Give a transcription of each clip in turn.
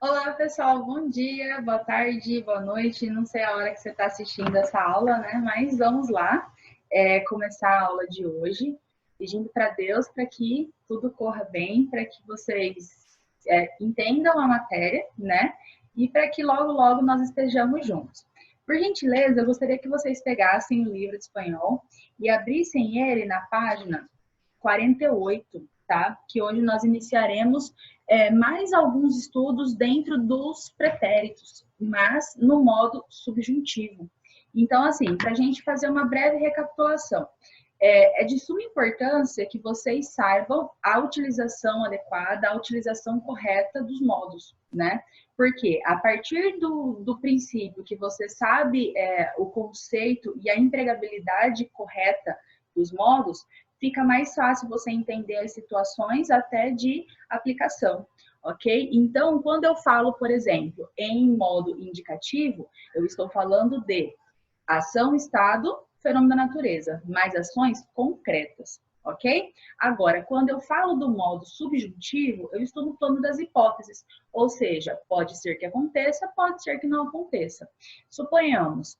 Olá, pessoal, bom dia, boa tarde, boa noite. Não sei a hora que você está assistindo essa aula, né? Mas vamos lá, começar a aula de hoje, pedindo para Deus para que tudo corra bem, para que vocês entendam a matéria, né? E para que logo, logo nós estejamos juntos. Por gentileza, eu gostaria que vocês pegassem o livro de espanhol e abrissem ele na página 48, tá? Que hoje nós iniciaremos mais alguns estudos dentro dos pretéritos, mas no modo subjuntivo. Então, assim, para a gente fazer uma breve recapitulação, é de suma importância que vocês saibam a utilização adequada, a utilização correta dos modos, né? Porque a partir do princípio que você sabe o conceito e a empregabilidade correta dos modos, fica mais fácil você entender as situações até de aplicação, ok? Então, quando eu falo, por exemplo, em modo indicativo, eu estou falando de ação, estado, fenômeno da natureza, mais ações concretas, ok? Agora, quando eu falo do modo subjuntivo, eu estou no plano das hipóteses, ou seja, pode ser que aconteça, pode ser que não aconteça. Suponhamos,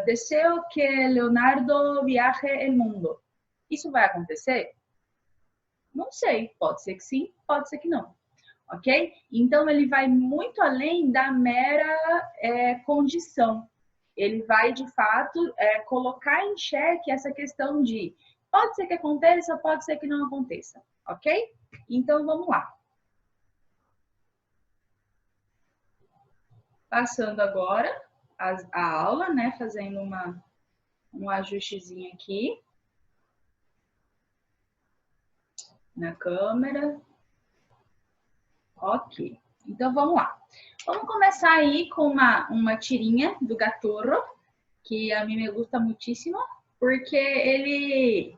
deseo que Leonardo viaje el mundo. Isso vai acontecer? Não sei, pode ser que sim, pode ser que não, ok? Então, ele vai muito além da mera condição. Ele vai, de fato, colocar em xeque essa questão de pode ser que aconteça, pode ser que não aconteça, ok? Então, vamos lá. Passando agora a aula, né? Fazendo um ajustezinho aqui na câmera. Ok, então vamos lá. Vamos começar aí com uma tirinha do Gatorro, que a mim me gusta muitíssimo, porque ele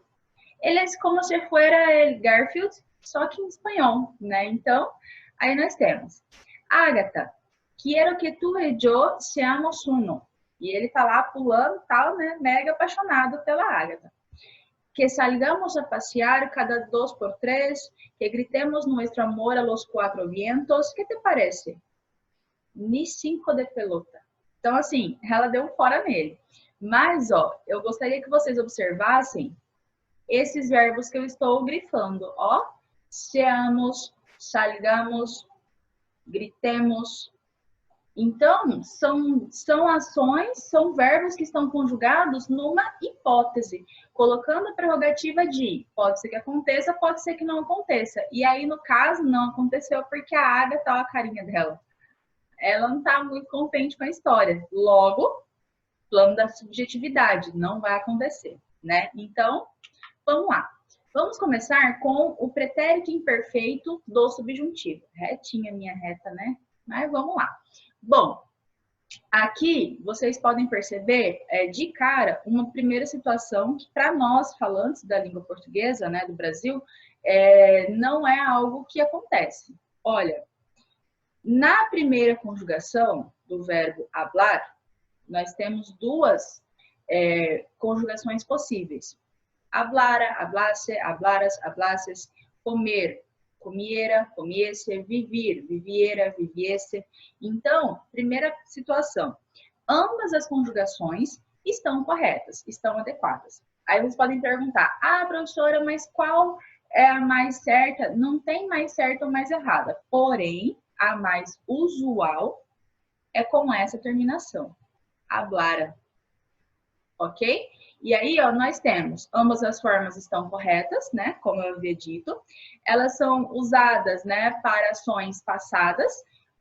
é como se fosse Garfield, só que em espanhol, né? Então, aí nós temos Agatha, quero que tu e eu seamos uno. E ele tá lá pulando, tal, né? Mega apaixonado pela Agatha. Que salgamos a pasear cada 2 por 3, que gritemos nuestro amor a los 4 vientos. ¿Qué te parece? Ni 5 de pelota. Então, assim, ela deu um fora nele. Mas, ó, eu gostaria que vocês observassem esses verbos que eu estou grifando, ó. Seamos, salgamos, gritemos. Então, são ações, são verbos que estão conjugados numa hipótese, colocando a prerrogativa de pode ser que aconteça, pode ser que não aconteça. E aí, no caso, não aconteceu porque a Agatha, tá a carinha dela, ela não está muito contente com a história. Logo, plano da subjetividade, não vai acontecer, né? Então, vamos lá. Vamos começar com o pretérito imperfeito do subjuntivo. Retinha minha reta, né? Mas vamos lá. Bom, aqui vocês podem perceber de cara uma primeira situação que para nós falantes da língua portuguesa, né, do Brasil, não é algo que acontece. Olha, na primeira conjugação do verbo hablar, nós temos duas conjugações possíveis. Hablara, hablasse, hablaras, hablasses, comer, comiera, comiese, vivir, viviera, viviese. Então, primeira situação, ambas as conjugações estão corretas, estão adequadas. Aí vocês podem perguntar, professora, mas qual é a mais certa? Não tem mais certa ou mais errada, porém, a mais usual é com essa terminação, hablara, ok? E aí, ó, nós temos, ambas as formas estão corretas, né? Como eu havia dito. Elas são usadas, né, para ações passadas.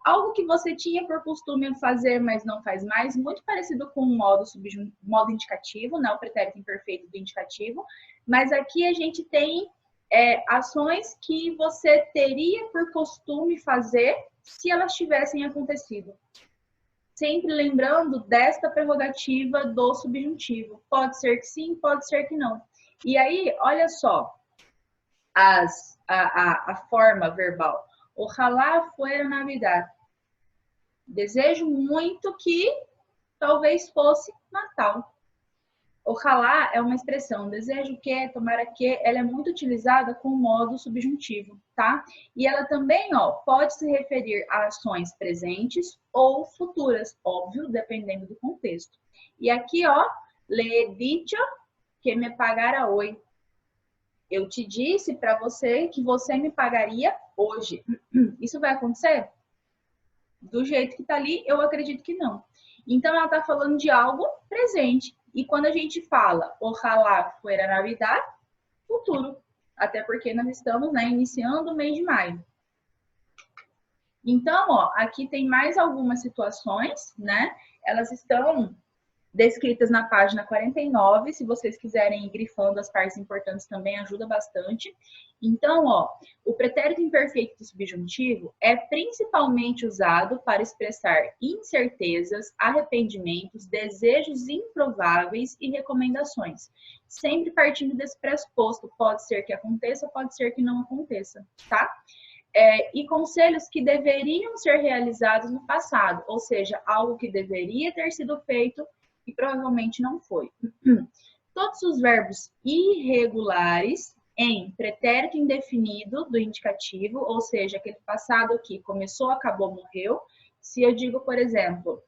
Algo que você tinha por costume fazer, mas não faz mais, muito parecido com o modo indicativo, né? O pretérito imperfeito do indicativo. Mas aqui a gente tem ações que você teria por costume fazer se elas tivessem acontecido. Sempre lembrando desta prerrogativa do subjuntivo. Pode ser que sim, pode ser que não. E aí, olha só, a forma verbal. Ojalá fuera Navidad. Desejo muito que talvez fosse Natal. Ojalá é uma expressão, desejo que, tomara que, ela é muito utilizada com o modo subjuntivo, tá? E ela também, ó, pode se referir a ações presentes ou futuras, óbvio, dependendo do contexto. E aqui, ó, le he dicho que me pagara hoy. Eu te disse para você que você me pagaria hoje. Isso vai acontecer? Do jeito que tá ali, eu acredito que não. Então, ela tá falando de algo presente. E quando a gente fala, ojalá fuera Navidad, futuro. Até porque nós estamos, né, iniciando o mês de maio. Então, ó, aqui tem mais algumas situações, né? Elas estão descritas na página 49, se vocês quiserem ir grifando as partes importantes também ajuda bastante. Então, ó, o pretérito imperfeito do subjuntivo é principalmente usado para expressar incertezas, arrependimentos, desejos improváveis e recomendações. Sempre partindo desse pressuposto, pode ser que aconteça, pode ser que não aconteça, tá? E conselhos que deveriam ser realizados no passado, ou seja, algo que deveria ter sido feito e provavelmente não foi. Todos os verbos irregulares em pretérito indefinido do indicativo, ou seja, aquele passado que começou, acabou, morreu. Se eu digo, por exemplo,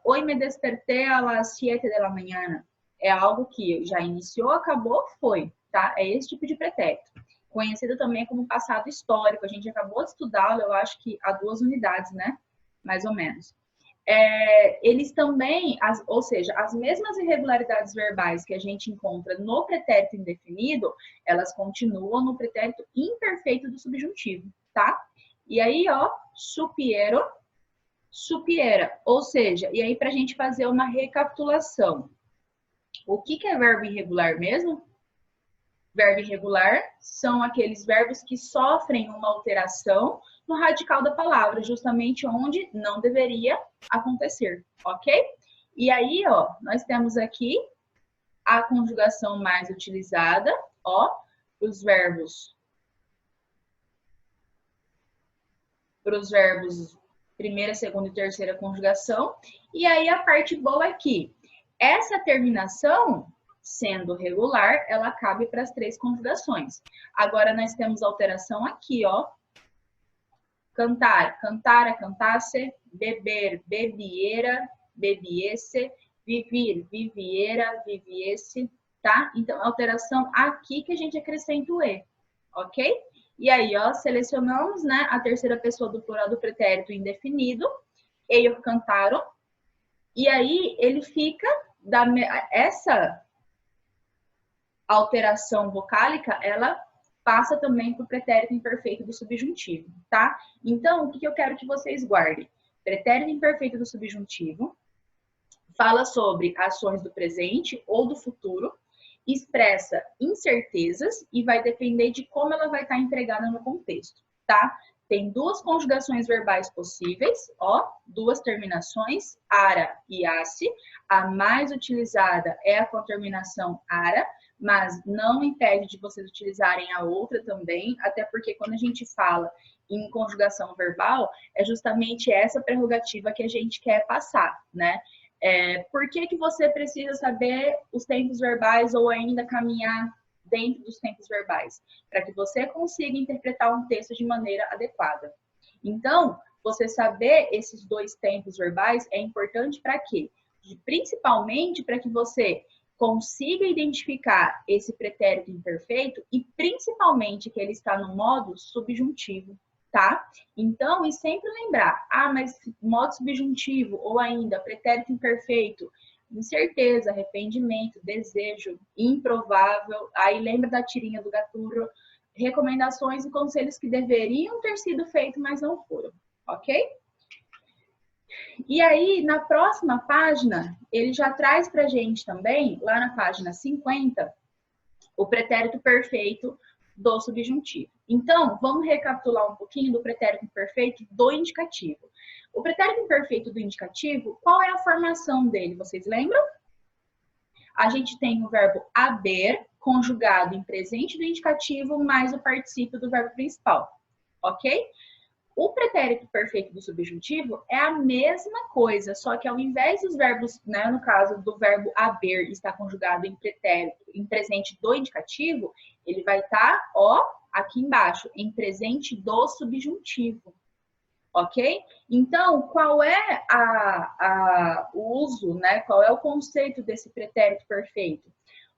hoy me desperté a las 7 de la mañana, é algo que já iniciou, acabou, foi, tá? É esse tipo de pretérito. Conhecido também como passado histórico. A gente acabou de estudá-lo, eu acho que há 2 unidades, né? Mais ou menos. Eles também, ou seja, as mesmas irregularidades verbais que a gente encontra no pretérito indefinido, elas continuam no pretérito imperfeito do subjuntivo, tá? E aí, ó, supiero, supiera, ou seja, e aí para a gente fazer uma recapitulação. O que é verbo irregular mesmo? Verbo irregular são aqueles verbos que sofrem uma alteração no radical da palavra, justamente onde não deveria acontecer, ok? E aí, ó, nós temos aqui a conjugação mais utilizada, ó, os verbos primeira, segunda e terceira conjugação. E aí a parte boa aqui, essa terminação sendo regular, ela cabe para as 3 conjugações. Agora, nós temos alteração aqui, ó. Cantar, cantara, cantasse, beber, bebiera, bebiesse, vivir, viviera, viviesse, tá? Então, alteração aqui que a gente acrescenta o E, ok? E aí, ó, selecionamos, né, a terceira pessoa do plural do pretérito indefinido, ellos cantaram, e aí ele fica, essa alteração vocálica, ela passa também para o pretérito imperfeito do subjuntivo, tá? Então, o que eu quero que vocês guardem? Pretérito imperfeito do subjuntivo fala sobre ações do presente ou do futuro, expressa incertezas e vai depender de como ela vai estar empregada no contexto, tá? Tem 2 conjugações verbais possíveis, ó, 2 terminações, ara e asse. A mais utilizada é a com a terminação ara, mas não impede de vocês utilizarem a outra também, até porque quando a gente fala em conjugação verbal, é justamente essa prerrogativa que a gente quer passar, né? Por que você precisa saber os tempos verbais ou ainda caminhar dentro dos tempos verbais? Para que você consiga interpretar um texto de maneira adequada. Então, você saber esses 2 tempos verbais é importante para quê? Principalmente para que você consiga identificar esse pretérito imperfeito e principalmente que ele está no modo subjuntivo, tá? Então, e sempre lembrar, mas modo subjuntivo ou ainda pretérito imperfeito, incerteza, arrependimento, desejo, improvável, aí lembra da tirinha do Gaturro, recomendações e conselhos que deveriam ter sido feitos, mas não foram, ok? E aí, na próxima página, ele já traz para a gente também, lá na página 50, o pretérito perfeito do subjuntivo. Então, vamos recapitular um pouquinho do pretérito imperfeito do indicativo. O pretérito imperfeito do indicativo, qual é a formação dele? Vocês lembram? A gente tem o verbo haber conjugado em presente do indicativo mais o particípio do verbo principal, ok? O pretérito perfeito do subjuntivo é a mesma coisa, só que ao invés dos verbos, né, no caso do verbo haver estar conjugado em pretérito, em presente do indicativo, ele vai estar, ó, aqui embaixo, em presente do subjuntivo. Ok? Então, qual é o uso, né? Qual é o conceito desse pretérito perfeito?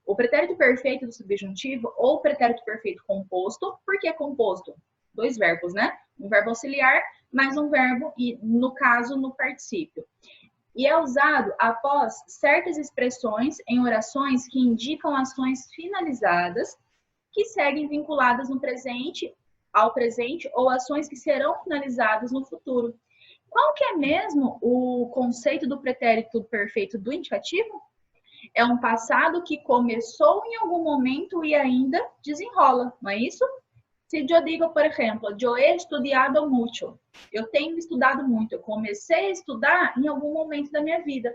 O pretérito perfeito do subjuntivo ou pretérito perfeito composto, por que composto? Dois verbos, né? Um verbo auxiliar mais um verbo, e no caso, no particípio. E é usado após certas expressões em orações que indicam ações finalizadas que seguem vinculadas no presente, ao presente, ou ações que serão finalizadas no futuro. Qual que é mesmo o conceito do pretérito perfeito do indicativo? É um passado que começou em algum momento e ainda desenrola, não é isso? Se eu digo, por exemplo, eu he estudado muito, eu tenho estudado muito, eu comecei a estudar em algum momento da minha vida.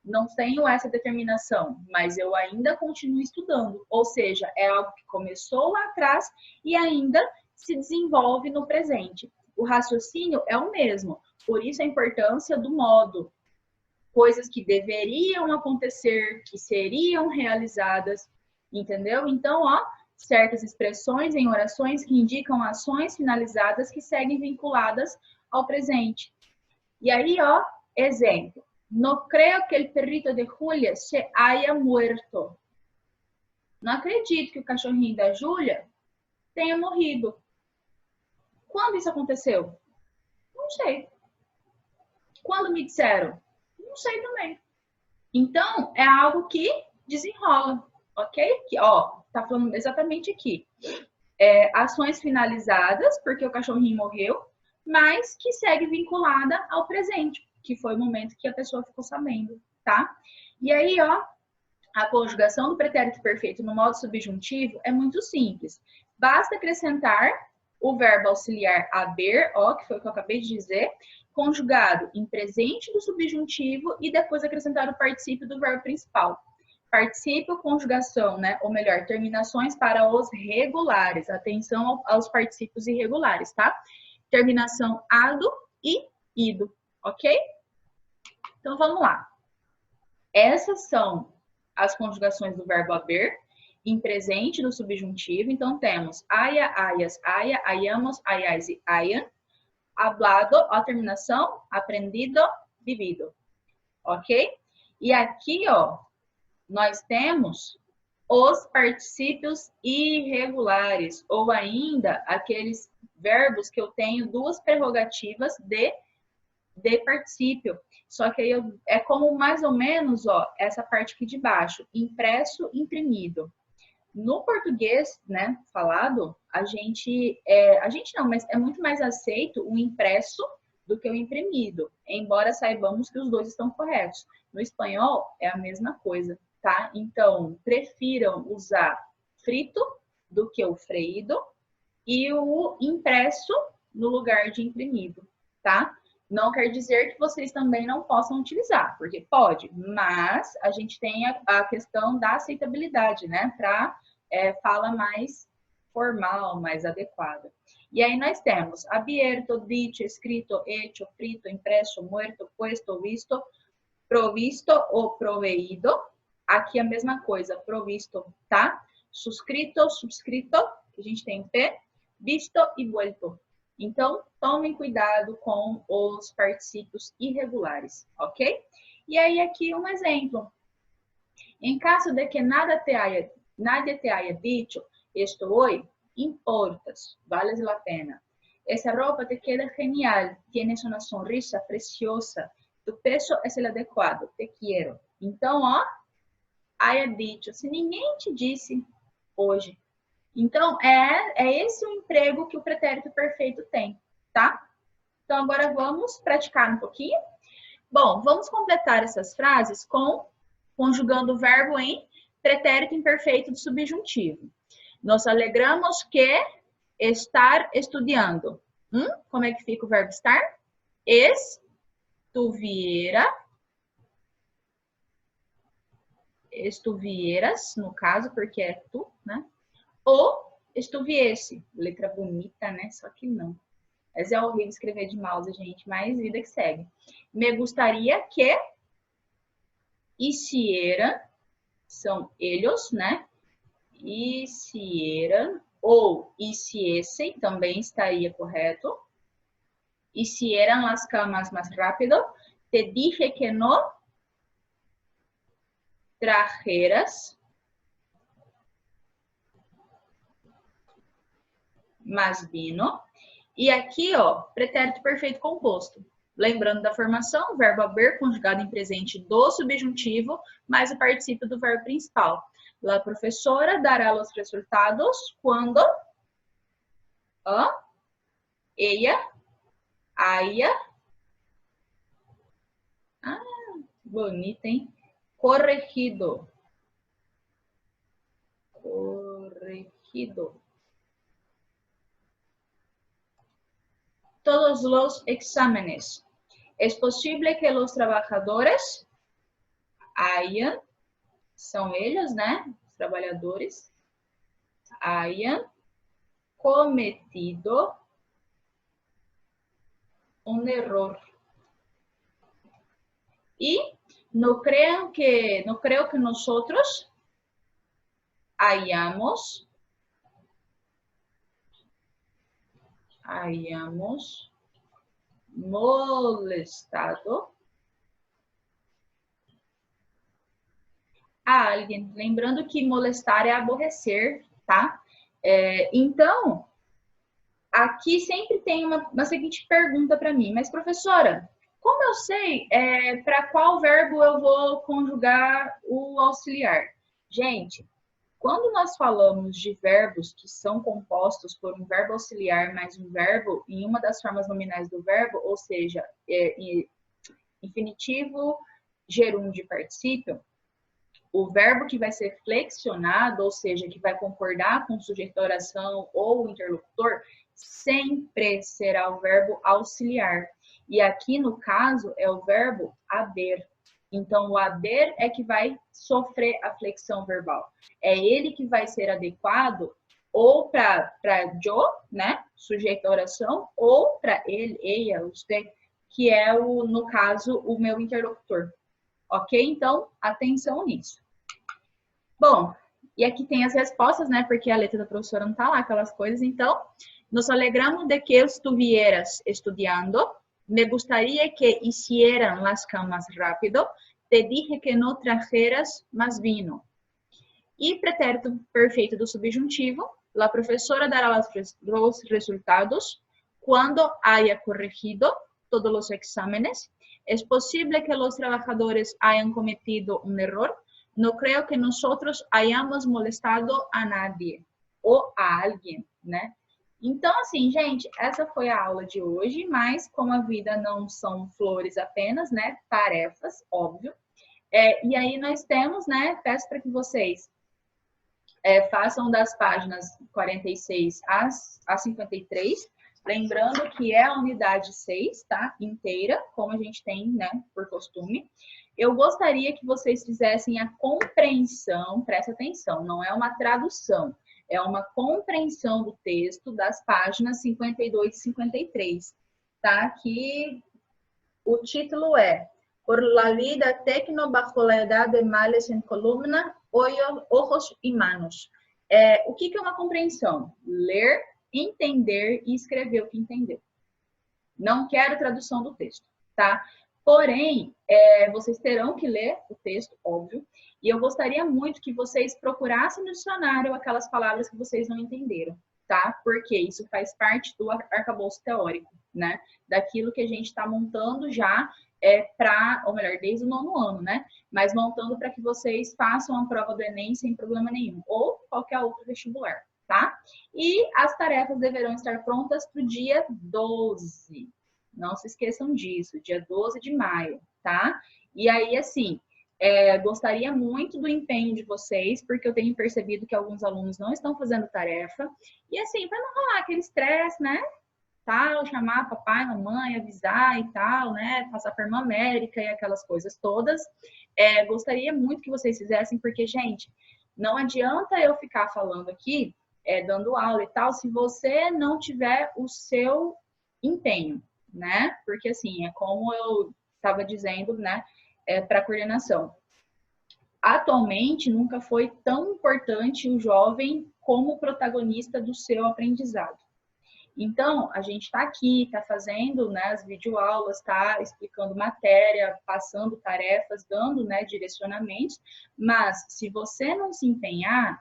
Não tenho essa determinação, mas eu ainda continuo estudando. Ou seja, é algo que começou lá atrás e ainda se desenvolve no presente. O raciocínio é o mesmo, por isso a importância do modo. Coisas que deveriam acontecer, que seriam realizadas, entendeu? Então, ó, certas expressões em orações que indicam ações finalizadas que seguem vinculadas ao presente. E aí, ó, exemplo. No creo que el perrito de Julia se haya muerto. Não acredito que o cachorrinho da Júlia tenha morrido. Quando isso aconteceu? Não sei. Quando me disseram? Não sei também. Então, é algo que desenrola, ok? Que, ó, tá falando exatamente aqui. Ações finalizadas, porque o cachorrinho morreu, mas que segue vinculada ao presente, que foi o momento que a pessoa ficou sabendo, tá? E aí, ó, a conjugação do pretérito perfeito no modo subjuntivo é muito simples. Basta acrescentar o verbo auxiliar haber, ó, que foi o que eu acabei de dizer, conjugado em presente do subjuntivo e depois acrescentar o particípio do verbo principal. Particípio, conjugação, né? Ou melhor, terminações para os regulares. Atenção aos particípios irregulares, tá? Terminação ado e ido, ok? Então vamos lá. Essas são as conjugações do verbo haver em presente do subjuntivo. Então temos haya, hayas, haya, hayamos, hayais e hayan. Hablado, a terminação, aprendido, vivido. Ok? E aqui, ó, nós temos os particípios irregulares, ou ainda aqueles verbos que eu tenho duas prerrogativas de particípio. Só que aí é como mais ou menos, ó, essa parte aqui de baixo, impresso, imprimido. No português, né, falado, a gente não, mas é muito mais aceito o impresso do que o imprimido, embora saibamos que os dois estão corretos. No espanhol é a mesma coisa, tá? Então, prefiram usar frito do que o freído e o impresso no lugar de imprimido, tá? Não quer dizer que vocês também não possam utilizar, porque pode, mas a gente tem a questão da aceitabilidade, né? Para fala mais formal, mais adequada. E aí nós temos abierto, dicho, escrito, hecho, frito, impresso, muerto, puesto, visto, provisto ou proveído. Aqui a mesma coisa, provisto, tá? Suscrito, subscrito, que a gente tem P, visto e vuelto. Então, tomem cuidado com os particípios irregulares, ok? E aí aqui um exemplo. Em caso de que nadie te haya dicho esto hoy, importas, vales la pena. Esa ropa te queda genial, tienes una sonrisa preciosa, tu peso es el adecuado, te quiero. Então, ó, haya dicho, se ninguém te disse hoje. Então, é esse o emprego que o pretérito perfeito tem, tá? Então, agora vamos praticar um pouquinho. Bom, vamos completar essas frases conjugando o verbo em pretérito imperfeito do subjuntivo. Nos alegramos que estar estudando. Como é que fica o verbo estar? Estuvieras, no caso, porque é tu, né? Ou estuviesse. Letra bonita, né? Só que não. Mas é horrível escrever de mouse, gente, mas vida que segue. Me gustaría que hicieran, são eles, né? Hicieran ou hiciesen, também estaria correto. Hicieran las camas más rápido. Te dije que no trajeras más vino. E aqui, ó, pretérito perfeito composto. Lembrando da formação, verbo haber conjugado em presente do subjuntivo, mais o particípio do verbo principal. La professora dará os resultados quando ella haya... Ah, bonita, hein? Corregido. Todos los exámenes. Es posible que los trabajadores hayan, são eles, né? Os trabalhadores, hayan cometido un error. Y no creo que nosotros hayamos molestado a alguém. Lembrando que molestar é aborrecer, tá? Então, aqui sempre tem uma seguinte pergunta para mim. Mas, professora, como eu sei para qual verbo eu vou conjugar o auxiliar? Gente, quando nós falamos de verbos que são compostos por um verbo auxiliar mais um verbo em uma das formas nominais do verbo, ou seja, infinitivo, gerúndio e particípio, o verbo que vai ser flexionado, ou seja, que vai concordar com o sujeito da oração ou o interlocutor, sempre será o verbo auxiliar. E aqui, no caso, é o verbo haber. Então, o haber é que vai sofrer a flexão verbal. É ele que vai ser adequado ou para yo, né, sujeito da oração, ou para ele, ella, você, que é, no caso, o meu interlocutor. Ok? Então, atenção nisso. Bom, e aqui tem as respostas, né, porque a letra da professora não tá lá, aquelas coisas. Então, nos alegramos de que estuvieras estudiando. Me gustaría que hicieran las camas rápido. Te dije que no trajeras más vino. E pretérito perfeito do subjuntivo. La profesora dará los resultados cuando haya corregido todos los exámenes. Es posible que los trabajadores hayan cometido un error. No creo que nosotros hayamos molestado a nadie. Ou a alguém, né? Então, assim, gente, essa foi a aula de hoje, mas como a vida não são flores apenas, né? Tarefas, óbvio. E aí nós temos, né? Peço para que vocês façam das páginas 46 a 53, lembrando que é a unidade 6, tá? Inteira, como a gente tem, né? Por costume. Eu gostaria que vocês fizessem a compreensão, presta atenção, não é uma tradução. É uma compreensão do texto das páginas 52 e 53, tá? Que o título é Por la vida tecno bajo la edad de males en columna, ojos y manos. O que é uma compreensão? Ler, entender e escrever o que entendeu. Não quero tradução do texto, tá? Porém, vocês terão que ler o texto, óbvio, e eu gostaria muito que vocês procurassem no dicionário aquelas palavras que vocês não entenderam, tá? Porque isso faz parte do arcabouço teórico, né? Daquilo que a gente está montando já ou melhor, desde o 9º ano, né? Mas montando para que vocês façam a prova do Enem sem problema nenhum, ou qualquer outro vestibular, tá? E as tarefas deverão estar prontas para o dia 12. Não se esqueçam disso, dia 12 de maio, tá? E aí, assim, gostaria muito do empenho de vocês, porque eu tenho percebido que alguns alunos não estão fazendo tarefa. E assim, para não rolar aquele estresse, né? Tal, chamar papai, mamãe, avisar e tal, né? Passar por uma América e aquelas coisas todas. Gostaria muito que vocês fizessem, porque, gente, não adianta eu ficar falando aqui, dando aula e tal, se você não tiver o seu empenho, né? Porque assim, é como eu estava dizendo, né, para a coordenação. Atualmente, nunca foi tão importante o jovem como protagonista do seu aprendizado. Então, a gente está aqui, está fazendo, né, as videoaulas, está explicando matéria, passando tarefas, dando, né, direcionamentos, mas se você não se empenhar,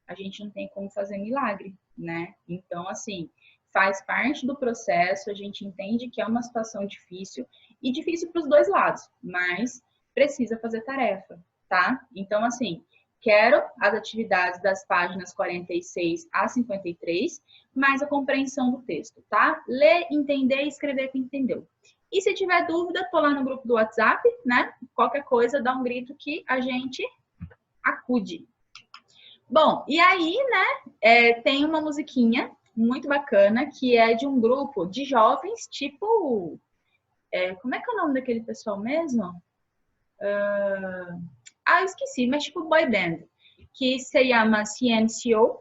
a gente não tem como fazer milagre, né? Então, assim, faz parte do processo, a gente entende que é uma situação difícil, e difícil para os dois lados, mas precisa fazer tarefa, tá? Então, assim, quero as atividades das páginas 46 a 53, mais a compreensão do texto, tá? Ler, entender e escrever que entendeu. E se tiver dúvida, tô lá no grupo do WhatsApp, né? Qualquer coisa, dá um grito que a gente acude. Bom, e aí, né, tem uma musiquinha muito bacana que é de um grupo de jovens, tipo. Como é que é o nome daquele pessoal mesmo? Eu esqueci, mas tipo boy band, que se chama Ciencio,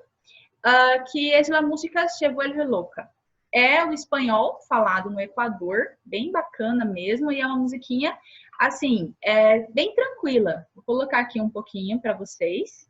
que é a música Se Vuelve Louca. É o espanhol falado no Equador, bem bacana mesmo, e é uma musiquinha, assim, bem tranquila. Vou colocar aqui um pouquinho para vocês.